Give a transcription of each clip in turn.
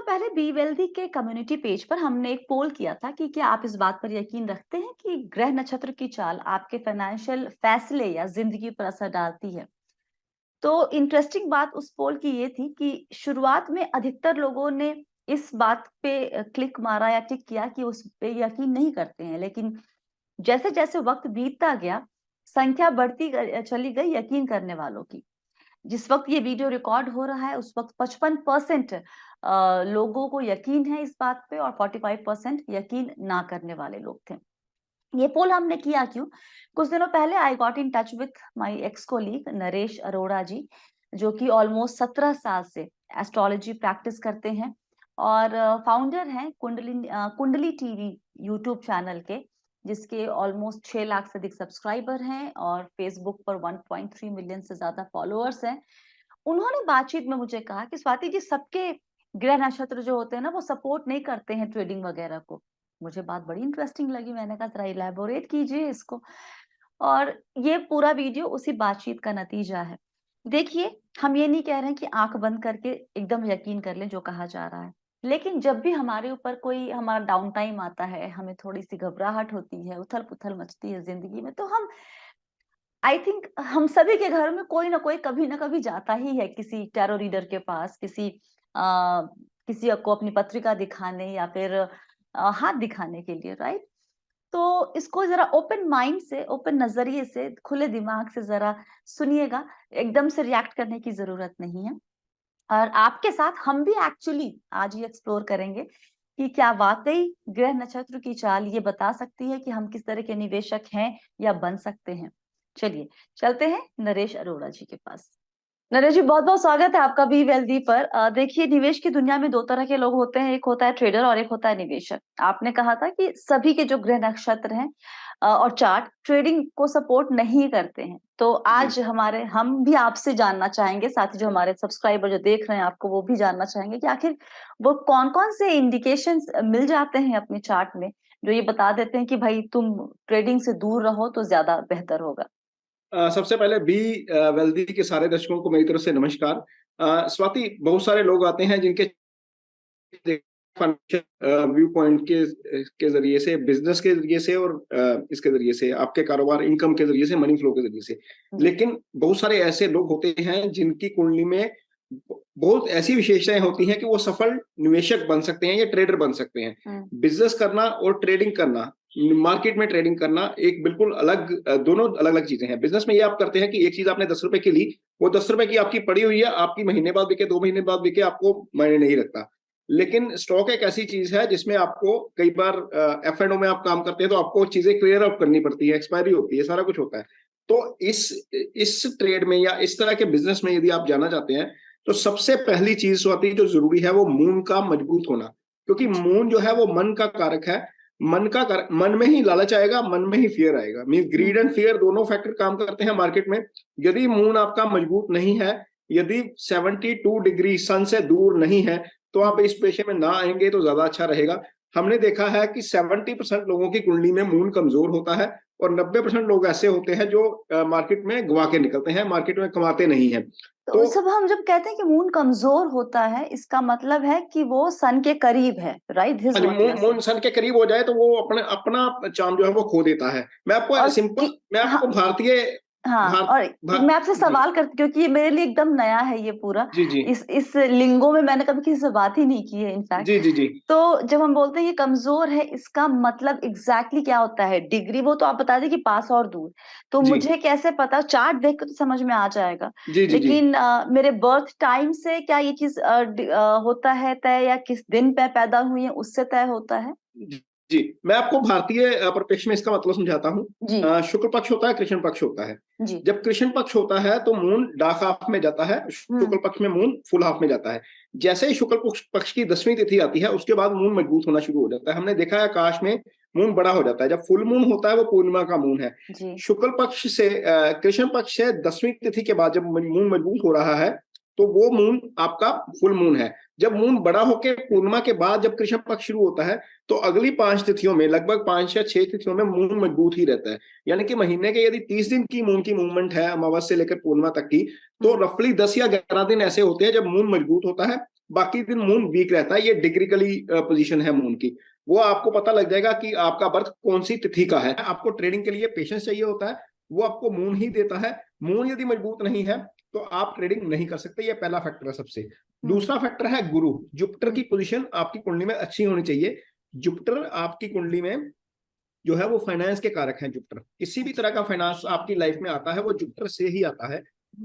पहले be wealthy के community page पर हमने एक पोल किया था कि क्या आप इस बात पर यकीन रखते हैं कि ग्रह नक्षत्र की चाल आपके फाइनेंशियल फैसले या जिंदगी पर असर डालती है। तो इंटरेस्टिंग बात उस पोल की ये थी कि शुरुआत में अधिकतर लोगों ने इस बात पे क्लिक मारा या टिक किया कि उस पे यकीन नहीं करते हैं, लेकिन जैसे जैसे वक्त बीतता गया संख्या बढ़ती चली गई यकीन करने वालों की। जिस वक्त ये वीडियो रिकॉर्ड हो रहा है उस वक्त 55% लोगों को यकीन है इस बात पे और 45% यकीन ना करने वाले लोग थे। ये पोल हमने किया क्यों? कुछ दिनों पहले I got in touch with my ex colleague Naresh Arora ji, जो कि ऑलमोस्ट 17 साल से एस्ट्रोलॉजी प्रैक्टिस करते हैं और फाउंडर हैं कुंडली टीवी यूट्यूब चैनल के, जिसके ऑलमोस्ट 6 लाख से अधिक सब्सक्राइबर हैं और फेसबुक पर 1.3 मिलियन से ज्यादा फॉलोअर्स हैं। उन्होंने बातचीत में मुझे कहा कि स्वाति जी, सबके ग्रह नक्षत्र जो होते हैं ना वो सपोर्ट नहीं करते हैं ट्रेडिंग वगैरह को। मुझे बात बड़ी इंटरेस्टिंग लगी, मैंने कहा जरा इलैबोरेट कीजिए इसको। और ये पूरा वीडियो उसी बातचीत का नतीजा है। देखिए, हम ये नहीं कह रहे हैं कि आंख बंद करके एकदम यकीन कर लें जो कहा जा रहा है, लेकिन जब भी हमारे ऊपर कोई हमारा डाउन टाइम आता है, हमें थोड़ी सी घबराहट होती है, उथल पुथल मचती है जिंदगी में, तो हम आई थिंक हम सभी के घर में कोई ना कोई कभी ना कभी जाता ही है किसी टैरो रीडर के पास, किसी को अपनी पत्रिका दिखाने या फिर हाथ दिखाने के लिए, राइट? तो इसको जरा ओपन माइंड से, ओपन नजरिए से, खुले दिमाग से जरा सुनिएगा। एकदम से रिएक्ट करने की जरूरत नहीं है। और आपके साथ हम भी एक्चुअली आज ये एक्सप्लोर करेंगे कि क्या वाकई ग्रह नक्षत्र की चाल ये बता सकती है कि हम किस तरह के निवेशक हैं या बन सकते हैं। चलिए चलते हैं नरेश अरोड़ा जी के पास। नरेश जी, बहुत बहुत स्वागत है आपका बी वेल्दी पर। देखिए, निवेश की दुनिया में दो तरह के लोग होते हैं, एक होता है ट्रेडर और एक होता है निवेशक। आपने कहा था कि सभी के जो ग्रह नक्षत्र हैं और चार्ट ट्रेडिंग को सपोर्ट नहीं करते हैं। तो जी। आज हम भी आपसे जानना चाहेंगे, साथ ही जो हमारे सब्सक्राइबर जो देख रहे हैं आपको, वो भी जानना चाहेंगे कि आखिर वो कौन कौन से इंडिकेशंस मिल जाते हैं अपने चार्ट में जो ये बता देते हैं कि भाई तुम ट्रेडिंग से दूर रहो तो ज्यादा बेहतर होगा। सबसे पहले बी वेल्दी के सारे दर्शकों को मेरी तरफ से नमस्कार। स्वाति, बहुत सारे लोग आते हैं जिनके व्यू पॉइंट के जरिए से, बिजनेस के जरिए से और इसके जरिए से, आपके कारोबार इनकम के जरिए से, मनी फ्लो के जरिए से। जी। लेकिन बहुत सारे ऐसे लोग होते हैं जिनकी कुंडली में बहुत ऐसी विशेषताएं होती हैं कि वो सफल निवेशक बन सकते हैं या ट्रेडर बन सकते हैं। हम्म। बिजनेस करना और ट्रेडिंग करना, मार्केट में ट्रेडिंग करना एक बिल्कुल अलग, दोनों अलग अलग चीजें हैं। बिजनेस में ये आप करते हैं कि एक चीज आपने 10 रुपए की ली, वो 10 रुपए की आपकी पड़ी हुई है, आपकी महीने बाद बिके, 2 महीने बाद बिके, आपको मायने नहीं रखता। लेकिन स्टॉक एक ऐसी चीज है जिसमें आपको कई बार एफ एंड ओ में आप काम करते हैं तो आपको चीजें क्लियर अप करनी पड़ती है, एक्सपायरी होती है, सारा कुछ होता है। तो इस ट्रेड में या इस तरह के बिजनेस में यदि आप जाना चाहते हैं तो सबसे पहली चीज होती है जो जरूरी है वो मून का मजबूत होना। क्योंकि मून जो है वो मन का कारक है। मन में ही लालच आएगा, मन में ही फियर आएगा। मीन ग्रीड एंड फियर दोनों फैक्टर काम करते हैं मार्केट में। यदि मून आपका मजबूत नहीं है, यदि 72 डिग्री सन से दूर नहीं है, तो आप इस पेशे में ना आएंगे तो ज्यादा अच्छा रहेगा। हमने देखा है कि 70% लोगों की कुंडली में मून कमजोर होता है और 90% लोग ऐसे होते हैं जो मार्केट में गवा के निकलते हैं, मार्केट में कमाते नहीं है। तो तो सब हम जब कहते हैं कि मून कमजोर होता है, इसका मतलब है कि वो सन के करीब है, राइट? दिस हाँ जी, what you are moon saying. Sun के करीब हो जाए तो वो अपने अपना चार्म जो है वो खो देता है। और कि मैं आपको हाँ, भारतीय हाँ, भारत और मैं आपसे जी सवाल करती, क्योंकि ये मेरे लिए एकदम नया है ये पूरा। जी जी इस लिंगो में मैंने कभी किसी से बात ही नहीं की है इनफैक्ट। जी जी जी तो जब हम बोलते हैं ये कमजोर है, इसका मतलब एग्जैक्टली क्या होता है? डिग्री वो तो आप बता दें कि पास और दूर, तो जी मुझे कैसे पता? चार्ट देख के तो समझ में आ जाएगा, जी जी जी लेकिन मेरे बर्थ टाइम से क्या ये चीज होता है तय, या किस दिन पे पैदा हुई है उससे तय होता है? जी जी। मैं आपको भारतीय परिप्रेक्ष्य में इसका मतलब समझाता हूँ। जी। शुक्ल पक्ष होता है, कृष्ण पक्ष होता है। जी। जब कृष्ण पक्ष होता है तो मून डार्क हाफ में जाता है, शुक्ल हम्म। पक्ष में मून फुल हाफ में जाता है। जैसे ही शुक्ल पक्ष की 10वीं तिथि आती है उसके बाद मून मजबूत होना शुरू हो जाता है। हमने देखा है आकाश में मून बड़ा हो जाता है। जब फुल मून होता है वो पूर्णिमा का मून है। जी। शुक्ल पक्ष से कृष्ण पक्ष से 10वीं तिथि के बाद जब मून मजबूत हो रहा है तो वो मून आपका फुल मून है। जब मून बड़ा होकर पूर्णिमा के बाद जब कृष्ण पक्ष शुरू होता है तो अगली 5 तिथियों में, लगभग 5 या 6 तिथियों में मून मजबूत ही रहता है। यानी कि महीने के यदि 30 दिन की मून की मूवमेंट है, अमावस्या से लेकर पूर्णिमा तक की, तो हम्म। रफली 10 या 11 दिन ऐसे होते हैं जब मून मजबूत होता है बाकी दिन मून वीक रहता है। ये डिग्रिकली पोजीशन है मून की, वो आपको पता लग जाएगा कि आपका बर्थ कौन सी तिथि का है। आपको ट्रेडिंग के लिए पेशेंस चाहिए होता है, वो आपको मून ही देता है। मून यदि मजबूत नहीं है तो आप ट्रेडिंग नहीं कर सकते, ये पहला फैक्टर है सबसे। दूसरा फैक्टर है गुरु। जुपिटर की पोजीशन आपकी कुंडली में अच्छी होनी चाहिए। जुपिटर आपकी कुंडली में जो है वो फाइनेंस के कारक हैं। जुपिटर, किसी भी तरह का फाइनेंस आपकी लाइफ में आता है वो जुपिटर से ही आता है।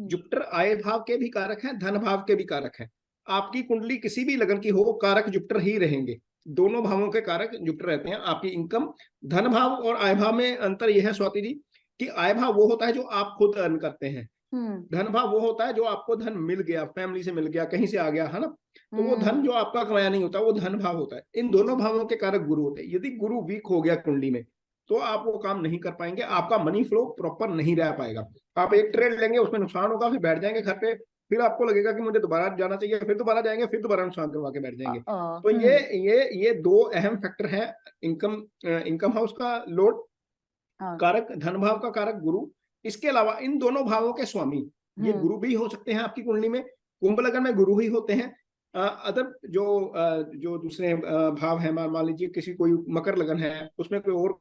जुपिटर आय भाव के भी कारक हैं, धन भाव के भी कारक हैं। आपकी कुंडली किसी भी लगन की हो, कारक जुपिटर ही रहेंगे। दोनों भावों के कारक जुपिटर रहते हैं। आपकी इनकम, धन भाव और आय भाव में अंतर यह है स्वाति जी कि आय भाव वो होता है जो आप खुद अर्न करते हैं, धन भाव वो होता है जो आपको धन मिल गया, फैमिली से मिल गया, कहीं से आ गया, है ना। तो वो धन जो आपका कमाया नहीं होता, वो धन भाव होता है। इन दोनों भावों के कारक गुरु होते हैं। यदि गुरु वीक हो गया कुंडली में तो आप वो काम नहीं कर पाएंगे, आपका मनी फ्लो प्रॉपर नहीं रह पाएगा। आप एक ट्रेड लेंगे, उसमें नुकसान होगा, फिर बैठ जाएंगे घर पे, फिर आपको लगेगा कि मुझे दोबारा जाना चाहिए, फिर दोबारा जाएंगे, फिर दोबारा नुकसान करवा के बैठ जाएंगे। तो ये दो अहम फैक्टर है। इनकम हाउस का लोड कारक, धन भाव का कारक गुरु। इसके अलावा इन दोनों भावों के स्वामी ये गुरु भी हो सकते हैं आपकी कुंडली में। कुंभ लगन में गुरु ही होते हैं। अदर जो दूसरे भाव है, मान लीजिए किसी कोई मकर लगन है, उसमें कोई और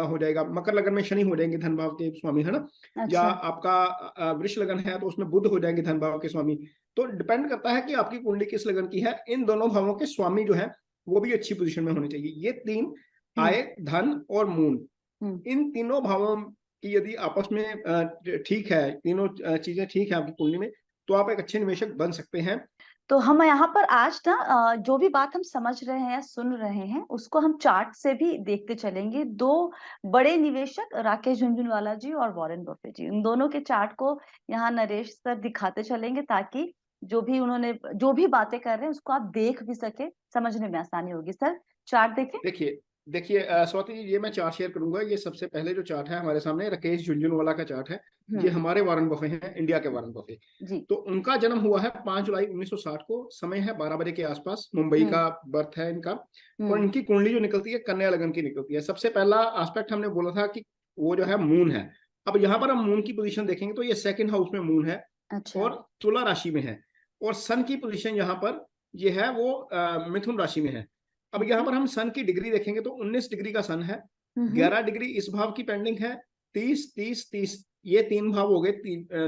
हो जाएगा। मकर लगन में शनि हो जाएंगे धन भाव के स्वामी, है ना। अच्छा। या आपका वृष लगन है तो उसमें बुध हो जाएंगे धन भाव के स्वामी। तो डिपेंड करता है कि आपकी कुंडली किस लगन की है। इन दोनों भावों के स्वामी जो है वो भी अच्छी पोजीशन में होने चाहिए। ये तीन, आय, धन और मून, इन तीनों भावों की यदि आपस में ठीक है, तीनों चीजें ठीक है आपकी कुंडली में, तो आप एक अच्छे निवेशक बन सकते हैं। तो हम यहाँ पर आज ना जो भी बात हम समझ रहे हैं या सुन रहे हैं उसको हम चार्ट से भी देखते चलेंगे। दो बड़े निवेशक राकेश झुनझुनवाला जी और वॉरेन बफेट जी, इन दोनों के चार्ट को यहाँ नरेश सर दिखाते चलेंगे ताकि जो भी बातें कर रहे हैं उसको आप देख भी सके, समझने में आसानी होगी। सर चार्ट देखें। देखिए देखिए स्वाति जी, ये मैं चार्ट शेयर करूंगा। ये सबसे पहले जो चार्ट है हमारे सामने राकेश झुनझुनवाला का चार्ट है। ये हमारे वॉरेन बफे हैं, इंडिया के वॉरेन बफे। तो उनका जन्म हुआ है 5 जुलाई 1960 को। समय है 12 बजे के आसपास। मुंबई का बर्थ है इनका। और इनकी कुंडली जो निकलती है कन्या लगन की निकलती है। सबसे पहला एस्पेक्ट हमने बोला था कि वो जो है मून है। अब यहाँ पर हम मून की पोजीशन देखेंगे तो ये सेकंड हाउस में मून है। अच्छा। और तुला राशि में है। और सन की पोजीशन यहाँ पर ये है वो मिथुन राशि में है। अब यहाँ पर हम सन की डिग्री देखेंगे तो 19 डिग्री का सन है। 11 डिग्री इस भाव की पेंडिंग है। 30 30 30 ये तीन भाव हो गए,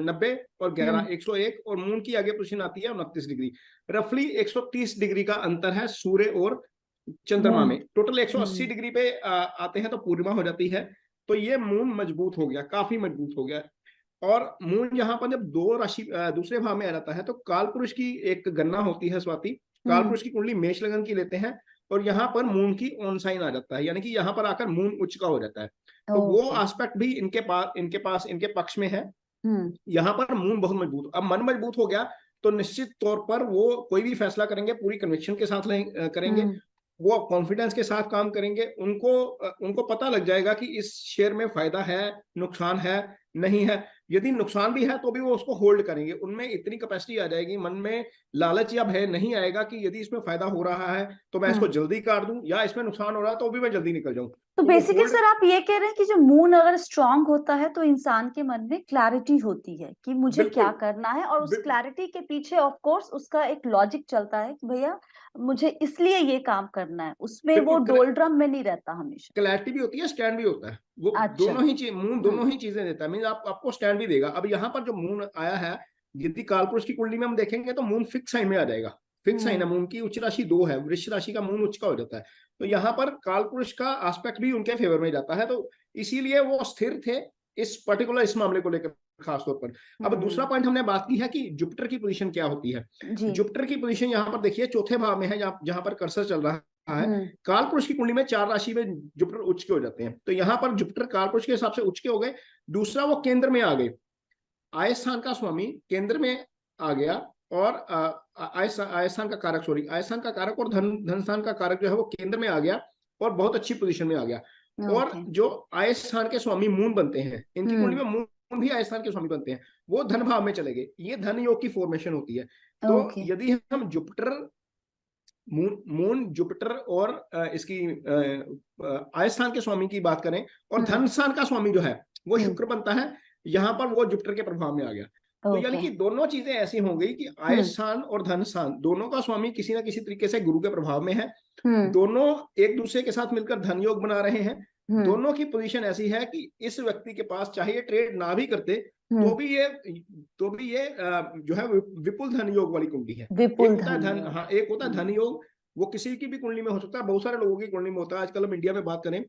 90 और 11 101। और मून की आगे पोजीशन आती है 29 डिग्री। रफली 130 डिग्री का अंतर है सूर्य और चंद्रमा में। टोटल 180 डिग्री पे आते हैं तो पूर्णिमा हो जाती है। तो ये मून मजबूत हो गया, काफी मजबूत हो गया। और मून यहाँ पर जब दो राशि दूसरे भाव में आ जाता है तो कालपुरुष की एक गणना होती है स्वाति। कालपुरुष की कुंडली मेष लगन की लेते हैं और यहाँ पर मून की ऑन साइन आ जाता है, यानी कि यहाँ पर आकर मून उच्च का हो जाता है। तो वो एस्पेक्ट भी इनके पक्ष में है। यहाँ पर मून बहुत मजबूत। अब मन मजबूत हो गया तो निश्चित तौर पर वो कोई भी फैसला करेंगे पूरी कन्विक्शन के साथ करेंगे। वो कॉन्फिडेंस के साथ काम करेंगे। उनको पता लग जाएगा कि इस शेयर में फायदा है, नुकसान है, नहीं है। यदि नुकसान भी है तो भी वो उसको होल्ड करेंगे। उनमें इतनी कैपेसिटी आ जाएगी, मन में लालच या भय नहीं आएगा कि यदि इसमें फायदा हो रहा है तो मैं इसको जल्दी काट दूं, या इसमें नुकसान हो रहा है तो भी मैं जल्दी निकल जाऊं। तो बेसिकली सर आप ये कह रहे हैं कि जो मून अगर स्ट्रांग होता है तो इंसान के मन में क्लैरिटी होती है कि मुझे क्या करना है, और उस क्लैरिटी के पीछे ऑफ कोर्स उसका एक लॉजिक चलता है कि भैया मुझे इसलिए ये काम करना है। उसमें वो डोलड्रम में नहीं रहता हमेशा। क्लैरिटी भी होती है, स्टैंड भी होता है। वो दोनों ही मून दोनों ही चीजें देता है। मीन आपको स्टैंड भी देगा। अब यहाँ पर जो मून आया है, यदि कालपुरुष की कुंडली में हम देखेंगे तो मून फिक्स साइन में आ जाएगा। फिक्स साइन है, मून की उच्च राशि 2 है, वृश्चिक राशि का मून उच्च का हो जाता है। तो यहाँ पर कालपुरुष का एस्पेक्ट भी उनके फेवर में जाता है। तो इसीलिए वो स्थिर थे इस मामले को लेकर खास तौर पर। अब दूसरा पॉइंट हमने बात की है कि जुपिटर की पोजीशन क्या होती है। जुपिटर की पोजीशन यहाँ पर देखिए चौथे भाव में है, जहां पर कर्सर चल रहा है। कालपुरुष की कुंडली में 4 राशि में जुपिटर उच्च के हो जाते हैं। तो यहाँ पर जुपिटर कालपुरुष के हिसाब से उच्च के हो गए। दूसरा वो केंद्र में आ गए। आय स्थान का स्वामी केंद्र में आ गया। और आय स्थान का कारक और धन स्थान का कारक जो है वो केंद्र में आ गया और बहुत अच्छी पोजीशन में आ गया। और जो आय स्थान के स्वामी मून बनते हैं, इनकी कुंडली में मून भी आय स्थान के स्वामी बनते हैं, वो धन भाव में चले गए। ये धन योग की फॉर्मेशन होती है। तो यदि हम जुपिटर, मून, जुपिटर और इसकी आय स्थान के स्वामी की बात करें और धन स्थान का स्वामी जो है वो शुक्र बनता है, यहाँ पर वो जुपिटर के प्रभाव में आ गया। तो यानी ओके। कि दोनों चीजें ऐसी हो गई कि आय स्थान और धन स्थान दोनों का स्वामी किसी ना किसी तरीके से गुरु के प्रभाव में है। दोनों एक दूसरे के साथ मिलकर धन योग बना रहे हैं। दोनों की पोजीशन ऐसी है कि इस व्यक्ति के पास चाहे ये ट्रेड ना भी करते तो भी ये जो है विपुल धन योग वाली कुंडली है। विपुल एक होता है धन, योग। हाँ, एक होता है धन योग, वो किसी की भी कुंडली में हो सकता है, बहुत सारे लोगों की कुंडली में होता है। आजकल हम इंडिया में बात करें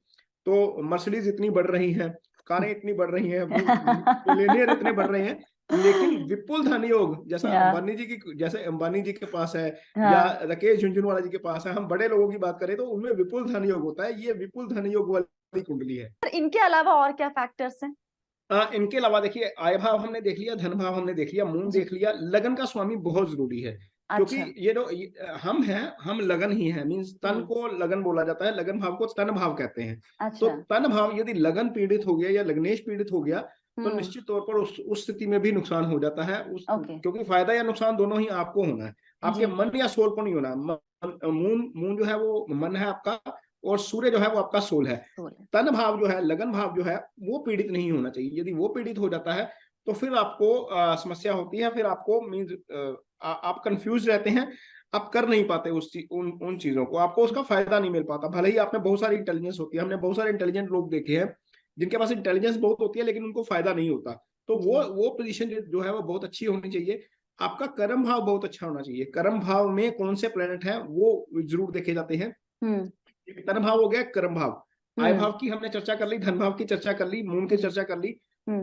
तो मर्सिडीज इतनी बढ़ रही है, कारें इतनी बढ़ रही हैं, मिलेनियर इतने बढ़ रहे हैं, लेकिन विपुल धन योग जैसे अंबानी जी के पास है या राकेश झुनझुनवाला जी के पास है, हम बड़े लोगों की बात करें तो उनमें विपुल धन योग होता है। ये विपुल धन योग वाली कुंडली है। इनके अलावा और क्या फैक्टर्स हैं? इनके अलावा देखिए, आय भाव हमने देख लिया, धन भाव हमने देख लिया, मून देख लिया, लगन का स्वामी बहुत जरूरी है। क्योंकि ये जो हम हैं, हम लगन ही हैं, मींस तन को लगन बोला जाता है, लगन भाव को तन भाव कहते हैं। तो तन भाव यदि लगन पीड़ित हो गया या लग्नेश पीड़ित हो गया तो निश्चित तौर पर उस स्थिति में भी नुकसान हो जाता है। क्योंकि फायदा या नुकसान दोनों ही आपको होना है, आपके मन या सोल को नहीं होना। मून जो है वो मन है आपका, और सूर्य जो है वो आपका सोल है। तन भाव जो है, लगन भाव जो है, वो पीड़ित नहीं होना चाहिए। यदि वो पीड़ित हो जाता है तो फिर आपको समस्या होती है, फिर आपको मीन्स आप कंफ्यूज रहते हैं, आप कर नहीं पाते उन चीजों को, आपको उसका फायदा नहीं मिल पाता। भले ही आप में बहुत सारी इंटेलिजेंस होती है, हमने बहुत सारे इंटेलिजेंट लोग देखे हैं जिनके पास इंटेलिजेंस बहुत होती है लेकिन उनको फायदा नहीं होता। तो वो पोजीशन जो है वो बहुत अच्छी होनी चाहिए। आपका कर्म भाव बहुत अच्छा होना चाहिए। कर्म भाव में कौन से प्लेनेट हैं वो जरूर देखे जाते हैं। तन भाव हो गया, कर्म भाव, आय भाव की हमने चर्चा कर ली, धन भाव की चर्चा कर ली, मून की चर्चा कर ली।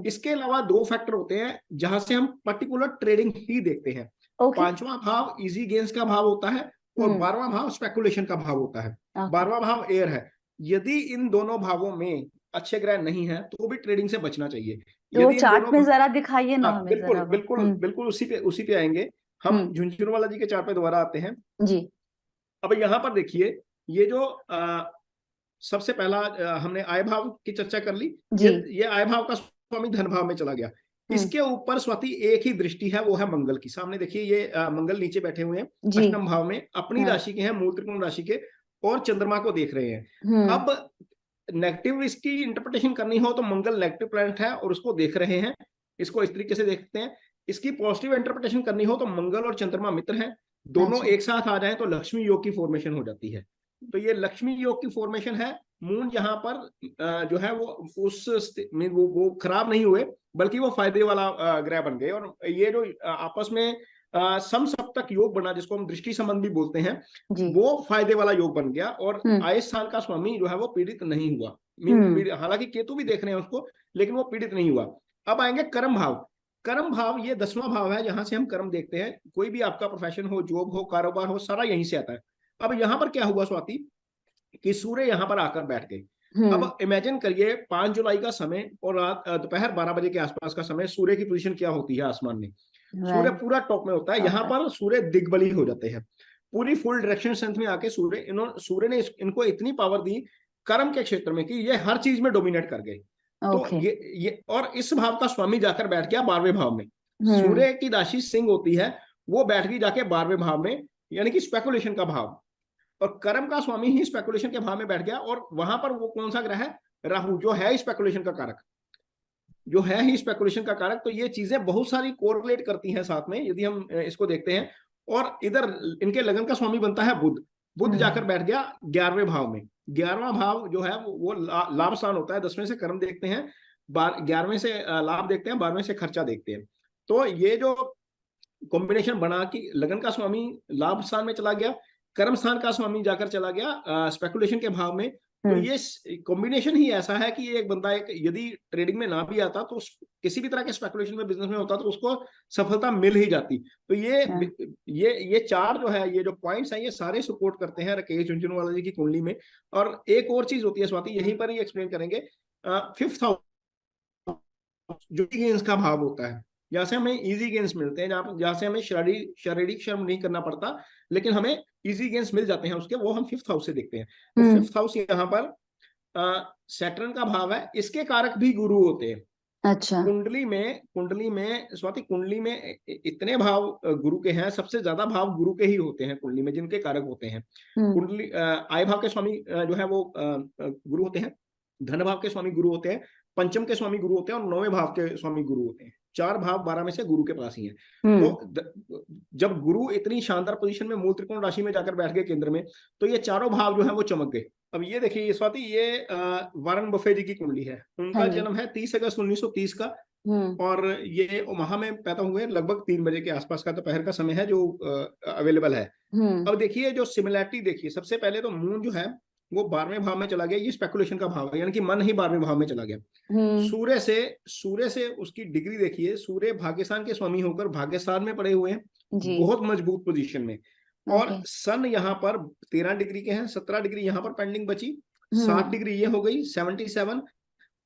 इसके अलावा दो फैक्टर होते हैं जहां से हम पर्टिकुलर ट्रेडिंग ही देखते हैं। पांचवा भाव इजी गेन्स का भाव होता है और 12वां भाव स्पेकुलेशन का भाव होता है। 12वां भाव एयर है। यदि इन दोनों भावों में अच्छे ग्रह नहीं है तो भी ट्रेडिंग से बचना चाहिए। तो चार्ट में जरा दिखाइए ना हमें। बिल्कुल बिल्कुल बिल्कुल, उसी पे आएंगे हम। झुनझुनवाला जी के चार्ट पे दोबारा आते हैं जी। अब यहाँ पर देखिए, ये जो सबसे पहला हमने आय भाव की चर्चा कर ली। ये आय भाव का स्वामी धन भाव में चला गया। इसके ऊपर स्वाति एक ही दृष्टि है, वो है मंगल की। सामने देखिए, ये मंगल नीचे बैठे हुए हैं अष्टम भाव में, अपनी राशि के हैं, मूल त्रिकोण राशि के, और चंद्रमा को देख रहे हैं। अब नेगेटिव इसकी इंटरप्रिटेशन करनी हो तो मंगल नेगेटिव प्लैनेट है और उसको देख रहे हैं, इसको इस तरीके से देखते हैं। इसकी पॉजिटिव इंटरप्रिटेशन करनी हो तो मंगल और चंद्रमा मित्र हैं, दोनों एक साथ आ जाएं तो लक्ष्मी योग की फॉर्मेशन हो जाती है। तो ये लक्ष्मी योग की फॉर्मेशन है। मून यहाँ पर जो है वो खराब नहीं हुए, बल्कि वो फायदे वाला ग्रह बन गए। और ये जो आपस में समसप्तक योग बना, जिसको हम दृष्टि संबंध भी बोलते हैं, वो फायदे वाला योग बन गया। और आय स्थान का स्वामी जो है वो पीड़ित नहीं हुआ। हालांकि केतु भी देख रहे हैं उसको, लेकिन वो पीड़ित नहीं हुआ। अब आएंगे कर्म भाव। कर्म भाव ये 10वां भाव है, जहां से हम कर्म देखते हैं। कोई भी आपका प्रोफेशन हो, जॉब हो, कारोबार हो, सारा यहीं से आता है। अब यहाँ पर क्या हुआ स्वाति कि सूर्य यहाँ पर आकर बैठ गए। अब इमेजिन करिए 5 जुलाई का समय और रात दोपहर 12 बजे के आसपास का समय, सूर्य की पोजीशन क्या होती है आसमान में? सूर्य पूरा टॉप में होता है। यहाँ पर सूर्य दिग्बली हो जाते हैं, पूरी फुल डायरेक्शन सेंस में आके सूर्य ने इनको इतनी पावर दी कर्म के क्षेत्र में कि ये हर चीज में डोमिनेट कर गए। तो ये और इस भाव का स्वामी जाकर बैठ गया 12वें भाव में। सूर्य की राशि सिंह होती है, वो बैठ गई जाके 12वें भाव में, यानी कि स्पेकुलेशन का भाव। और कर्म का स्वामी ही स्पेकुलेशन के भाव में बैठ गया। और वहां पर वो कौन सा ग्रह है? राहु, जो है स्पेकुलेशन का कारक, जो है ही स्पेकुलेशन का कारक। तो ये चीजें बहुत सारी कोरिलेट करती हैं साथ में, यदि हम इसको देखते हैं। और इधर इनके लगन का स्वामी बनता है बुध। बुध जाकर बैठ गया 11वें भाव में। 11वां भाव जो है वो लाभ स्थान होता है। 10वें से कर्म देखते हैं, 11वें से लाभ देखते हैं, 12वें से खर्चा देखते हैं। तो ये जो कॉम्बिनेशन बना कि लगन का स्वामी लाभ स्थान में चला गया, कर्म स्थान का स्वामी जाकर चला गया स्पेकुलेशन के भाव में। तो ये कॉम्बिनेशन ही ऐसा है कि एक बंदा यदि ट्रेडिंग में ना भी आता तो किसी भी तरह के स्पेकुलेशन में, बिजनेस में होता तो उसको सफलता मिल ही जाती। तो ये चार जो है, ये जो पॉइंट्स हैं, ये सारे सपोर्ट करते हैं राकेश झुनझुनवाला जी की कुंडली में। और एक और चीज होती है स्वाति, यहीं पर ही एक्सप्लेन करेंगे। 5th हाउस जो गेन्स का भाव होता है, जहाँ से हमें इजी गेन्स मिलते हैं, जहाँ से हमें शारीरिक श्रम नहीं करना पड़ता, लेकिन हमें इजी गेन्स मिल जाते हैं उसके, वो हम 5th हाउस से देखते हैं। तो 5th हाउस यहाँ पर सैटर्न का भाव है, इसके कारक भी गुरु होते हैं। अच्छा। कुंडली में स्वाति, कुंडली में इतने भाव गुरु के हैं, सबसे ज्यादा भाव गुरु के ही होते हैं कुंडली में, जिनके कारक होते हैं। कुंडली आय भाव के स्वामी जो है वो गुरु होते हैं, धन भाव के स्वामी गुरु होते हैं, पंचम के स्वामी गुरु होते हैं, और 9वें भाव के स्वामी गुरु होते हैं। 4 भाव 12 में से गुरु के पास ही है। हम्म। तो जब गुरु इतनी शानदार पोजीशन में मूल त्रिकोण राशि में जाकर बैठ गए केंद्र में, तो ये चारों भाव जो है वो चमक गए। अब ये देखिए स्वाति, ये वारन बफे जी की कुंडली है। हाँ उनका जी। जन्म है 30 अगस्त 1930 का, हम्म। और ये ओमाहा में पैदा हुए, लगभग 3 बजे के आसपास का दोपहर का समय है जो अवेलेबल है। हम्म। अब देखिए जो सिमिलैरिटी देखिए, सबसे पहले तो मून जो है वो 12वें भाव में चला गया, ये स्पेकुलेशन का भाव है, यानी कि मन ही 12वें भाव में चला गया। हम्म। सूर्य से उसकी डिग्री देखिए, सूर्य भाग्यस्थान के स्वामी होकर भाग्यस्थान में पड़े हुए हैं, जी। बहुत मजबूत पोजीशन में। और ओके। सन यहाँ पर 13 डिग्री के हैं, 17 डिग्री यहाँ पर पेंडिंग बची, 7 हम्म। डिग्री ये हो गई 77,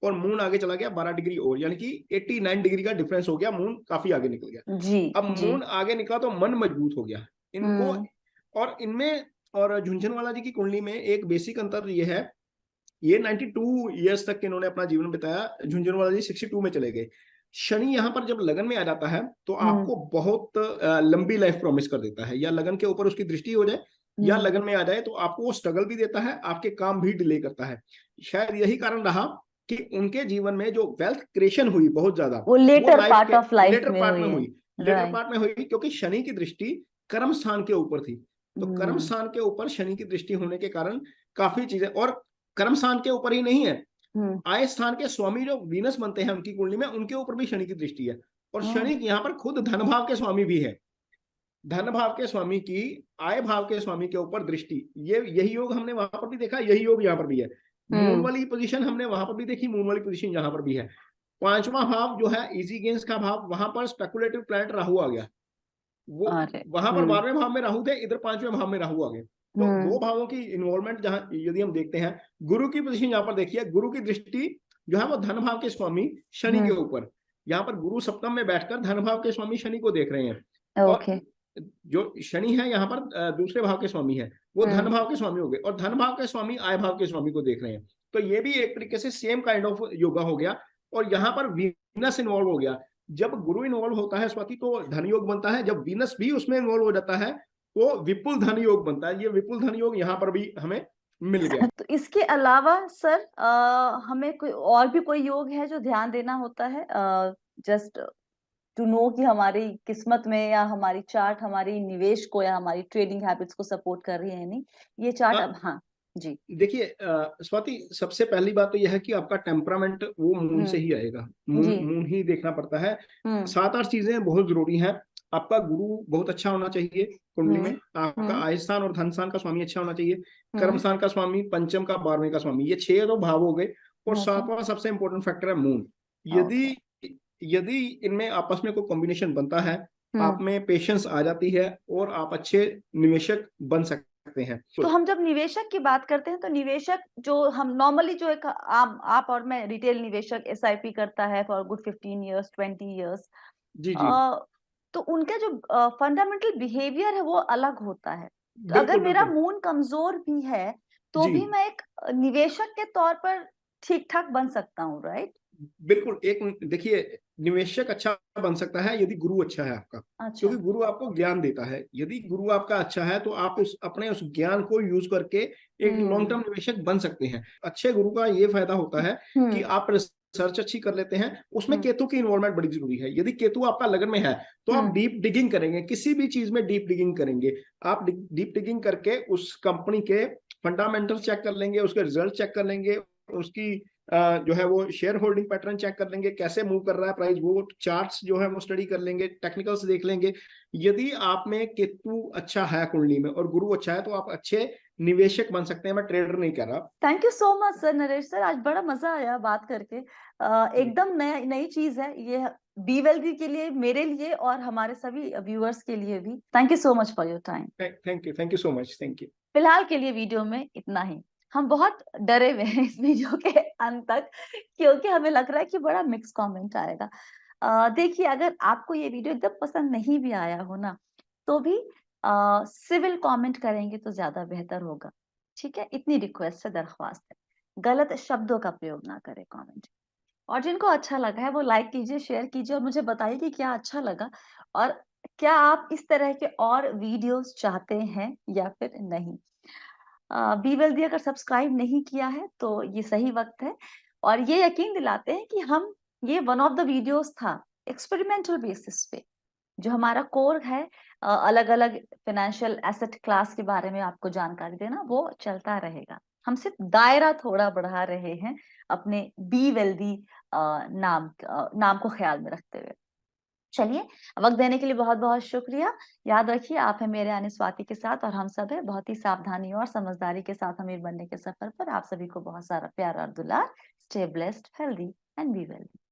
और मून आगे चला गया 12 डिग्री और, यानी कि 89 डिग्री का डिफरेंस हो गया, मून काफी आगे निकल गया। जी। अब जी। मून आगे निकला तो मन मजबूत हो गया इनको। हम्म। और इनमें, और झुंझुनवाला जी की कुंडली में एक बेसिक अंतर ये है, ये 92 ईयर्स तक इन्होंने अपना जीवन बिताया, झुंझुनवाला जी 62 में चले गए। शनि यहाँ पर जब लगन में आ जाता है तो आपको बहुत लंबी लाइफ प्रॉमिस कर देता है, या लगन के ऊपर उसकी दृष्टि हो जाए या लगन में आ जाए तो आपको वो स्ट्रगल भी देता है, आपके काम भी डिले करता है। शायद यही कारण रहा कि उनके जीवन में जो वेल्थ क्रिएशन हुई बहुत ज्यादा, वो लेटर लाइफ पार्ट के ऑफ लाइफ लेटर में पार्ट हुई में है। हुई, राइट। क्योंकि शनि की दृष्टि कर्म स्थान के ऊपर थी। तो कर्म हम्म। स्थान के ऊपर शनि की दृष्टि होने के कारण काफी चीजें, और कर्म स्थान के ऊपर ही नहीं है, हम्म। आय स्थान के स्वामी जो वीनस बनते हैं उनकी कुंडली में, उनके ऊपर भी शनि की दृष्टि है। और शनि यहाँ पर खुद धन भाव के स्वामी भी है, धन भाव के स्वामी की आय भाव के स्वामी के ऊपर दृष्टि, ये यही योग हमने वहां पर भी देखा, यही योग यहाँ पर भी है। मून वाली पोजीशन हमने वहां पर भी देखी, मून वाली पोजीशन यहाँ पर भी है। 5वां भाव जो है इजी गेन्स का भाव, वहां पर स्पेकुलेटिव प्लैनेट राहु आ गया। वो अरे। वहां पर 12वें भाव में राहु थे, इधर 5वें भाव में राहु आ गए। तो दो भावों की इन्वॉल्वमेंट जहां यदि हम देखते हैं, गुरु की पोजीशन यहाँ पर देखिए, गुरु की दृष्टि जो है वो धन भाव के स्वामी शनि के ऊपर, यहाँ पर गुरु सप्तम में बैठकर धन भाव के स्वामी शनि को देख रहे हैं। और ओके। जो शनि है यहाँ पर दूसरे भाव के स्वामी है, वो धन भाव के स्वामी हो गए, और धन भाव के स्वामी आय भाव के स्वामी को देख रहे हैं। तो ये भी एक तरीके से सेम काइंड ऑफ योगा हो गया। और यहाँ पर वीनस इन्वॉल्व हो गया। जब गुरु इन्वॉल्व होता है स्वाति तो धन योग बनता है, जब वीनस भी उसमें इन्वॉल्व हो जाता है तो विपुल धन योग बनता है। ये विपुल धन योग यहाँ पर भी हमें मिल गया। तो इसके अलावा सर हमें कोई और भी कोई योग है जो ध्यान देना होता है, जस्ट टू नो कि हमारी किस्मत में या हमारी चार्ट हमारी निवेश को या हमारी ट्रेडिंग हैबिट्स को सपोर्ट कर रही है नहीं, ये चार्ट अब। हाँ जी। देखिए स्वाति, सबसे पहली बात तो यह है कि आपका टेम्परामेंट वो मून से ही आएगा, मून जी। मून ही देखना पड़ता है। 7-8 चीजें बहुत जरूरी हैं। आपका गुरु बहुत अच्छा होना चाहिए कुंडली में, आपका आय स्थान और धन स्थान का स्वामी अच्छा होना चाहिए, कर्म स्थान का स्वामी, पंचम का 12वें का स्वामी, ये 6 तो भाव हो गए। और 7वां सबसे इंपॉर्टेंट फैक्टर है मून। यदि यदि इनमें आपस में कोई कॉम्बिनेशन बनता है, आप में पेशेंस आ जाती है और आप अच्छे निवेशक बन सकते हैं। तो हम जब निवेशक की बात करते हैं तो निवेशक जो हम नॉर्मली जो एक आप और मैं रिटेल निवेशक एसआईपी करता है फॉर गुड 15 इयर्स 20 इयर्स, जी जी, तो उनका जो फंडामेंटल बिहेवियर है वो अलग होता है। तो अगर बिल्कुल मेरा बिल्कुल मून कमजोर भी है तो जी, भी मैं एक निवेशक के तौर पर ठीक ठाक बन सकता हूँ, राइट? बिल्कुल। एक देखिए, निवेशक अच्छा बन सकता है यदि गुरु अच्छा है आपका, अच्छा। क्योंकि गुरु आपको ज्ञान देता है। यदि गुरु आपका अच्छा है तो आप उस अपने उस ज्ञान को यूज करके एक लॉन्ग टर्म निवेशक बन सकते हैं। अच्छे गुरु का ये फायदा होता है कि आप रिसर्च अच्छी कर लेते हैं। उसमें केतु की इन्वॉल्वमेंट बड़ी जरूरी है। यदि केतु आपका लगन में है तो आप डीप डिगिंग करेंगे, किसी भी चीज में डीप डिगिंग करेंगे। आप डीप डिगिंग करके उस कंपनी के फंडामेंटल चेक कर लेंगे, उसके रिजल्ट चेक कर लेंगे, उसकी जो है वो शेयर होल्डिंग पैटर्न चेक कर लेंगे, कैसे मूव कर रहा है प्राइस, वो चार्ट्स जो है वो स्टडी कर लेंगे, टेक्निकल्स देख लेंगे। यदि आप में केतु अच्छा है कुंडली में और गुरु अच्छा है तो आप अच्छे निवेशक बन सकते हैं। मैं ट्रेडर नहीं कह रहा। Thank you so much sir, Naresh sir, आज बड़ा मजा आया बात करके। एकदम नया नई चीज है ये, बी वेल्दी के लिए, मेरे लिए और हमारे सभी व्यूअर्स के लिए भी। Thank you so much for your time. Thank you so much, thank you. फिलहाल के लिए वीडियो में इतना ही। हम बहुत डरे हुए हैं इस वीडियो के अंत तक, क्योंकि हमें लग रहा है कि बड़ा मिक्स कमेंट आएगा। देखिए, अगर आपको ये वीडियो एकदम पसंद नहीं भी आया हो ना, तो भी सिविल कमेंट करेंगे तो ज्यादा बेहतर होगा। ठीक है, इतनी रिक्वेस्ट है, दरख्वास्त है, गलत शब्दों का प्रयोग ना करें कमेंट। और जिनको अच्छा लगा है वो लाइक कीजिए, शेयर कीजिए और मुझे बताइए कि क्या अच्छा लगा और क्या आप इस तरह के और वीडियोस चाहते हैं या फिर नहीं। बी वेल्दी अगर सब्सक्राइब नहीं किया है तो ये सही वक्त है, और ये यकीन दिलाते हैं कि हम, ये वन ऑफ द वीडियोस था एक्सपेरिमेंटल बेसिस पे जो हमारा कोर है, अलग-अलग फाइनेंशियल एसेट क्लास के बारे में आपको जानकारी देना, वो चलता रहेगा। हम सिर्फ दायरा थोड़ा बढ़ा रहे हैं अपने बी वेल्दी नाम को ख्याल में रखते हुए। चलिए, वक़्त देने के लिए बहुत-बहुत शुक्रिया। याद रखिए आप हैं मेरे यानी स्वाति के साथ और हम सब हैं बहुत ही सावधानी और समझदारी के साथ अमीर बनने के सफ़र पर। आप सभी को बहुत सारा प्यार और दुलार। Stay blessed, healthy and be well.